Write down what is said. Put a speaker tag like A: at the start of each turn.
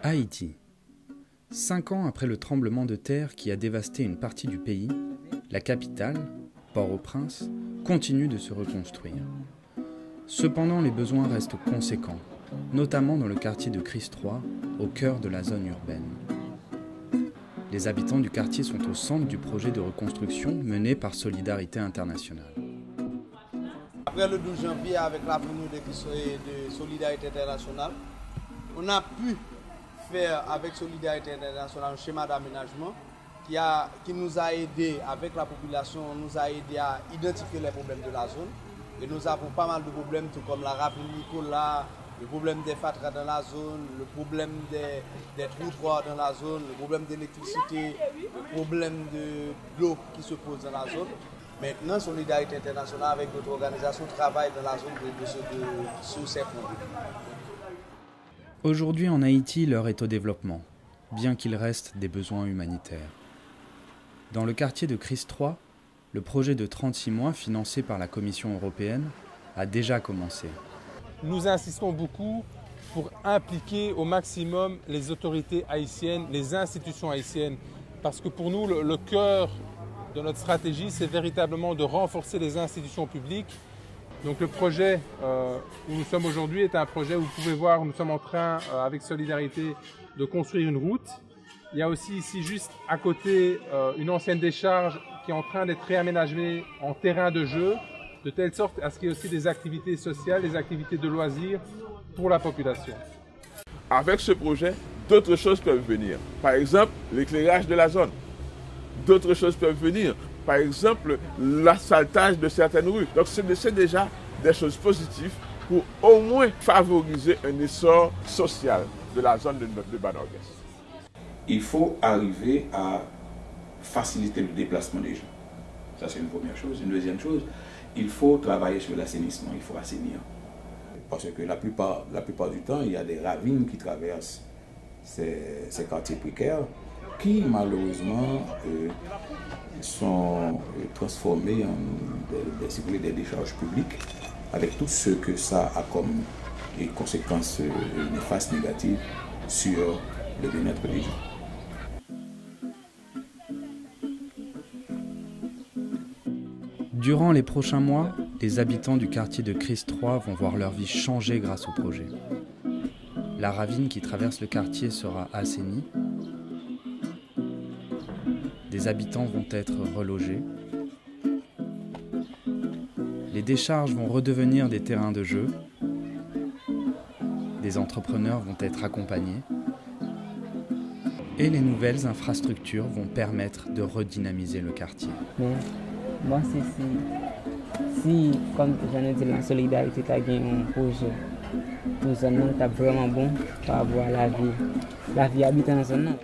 A: Haïti. 5 ans après le tremblement de terre qui a dévasté une partie du pays, la capitale, Port-au-Prince, continue de se reconstruire. Cependant, les besoins restent conséquents, notamment dans le quartier de Christ III, au cœur de la zone urbaine. Les habitants du quartier sont au centre du projet de reconstruction mené par Solidarité Internationale.
B: Après le 12 janvier, avec la venue de Solidarité Internationale, on a pu faire avec Solidarité Internationale un schéma d'aménagement qui nous a aidé, avec la population, nous a aidé à identifier les problèmes de la zone. Et nous avons pas mal de problèmes, tout comme la ravine Nicolas, le problème des fatras dans la zone, le problème des trottoirs dans la zone, le problème d'électricité, le problème de l'eau qui se pose dans la zone. Maintenant, Solidarité Internationale avec d'autres organisations travaille dans la zone sur ces problèmes.
A: Aujourd'hui en Haïti, l'heure est au développement, bien qu'il reste des besoins humanitaires. Dans le quartier de Christ III, le projet de 36 mois financé par la Commission européenne a déjà commencé.
C: Nous insistons beaucoup pour impliquer au maximum les autorités haïtiennes, les institutions haïtiennes, parce que pour nous, le cœur de notre stratégie, c'est véritablement de renforcer les institutions publiques. Donc le projet où nous sommes aujourd'hui est un projet où vous pouvez voir, nous sommes en train, avec Solidarité, de construire une route. Il y a aussi ici, juste à côté, une ancienne décharge qui est en train d'être réaménagée en terrain de jeu, de telle sorte à ce qu'il y ait aussi des activités sociales, des activités de loisirs pour la population.
D: Avec ce projet, d'autres choses peuvent venir. Par exemple, l'éclairage de la zone. D'autres choses peuvent venir. Par exemple, l'asphaltage de certaines rues. Donc c'est déjà des choses positives pour au moins favoriser un essor social de la zone de Banorgues.
E: Il faut arriver à faciliter le déplacement des gens. Ça, c'est une première chose. Une deuxième chose, il faut travailler sur l'assainissement, il faut assainir. Parce que la plupart du temps, il y a des ravines qui traversent ces quartiers précaires qui, malheureusement, sont transformés en des décharges publiques, avec tout ce que ça a comme conséquences néfastes, négatives sur le bien-être des gens.
A: Durant les prochains mois, les habitants du quartier de Christ III vont voir leur vie changer grâce au projet. La ravine qui traverse le quartier sera assainie. Des habitants vont être relogés. Les décharges vont redevenir des terrains de jeu. Des entrepreneurs vont être accompagnés. Et les nouvelles infrastructures vont permettre de redynamiser le quartier.
F: Bon, si, comme j'en ai dit, la Solidarité a gagné un projet pour zone, c'est vraiment bon pour avoir la vie habitante dans zone.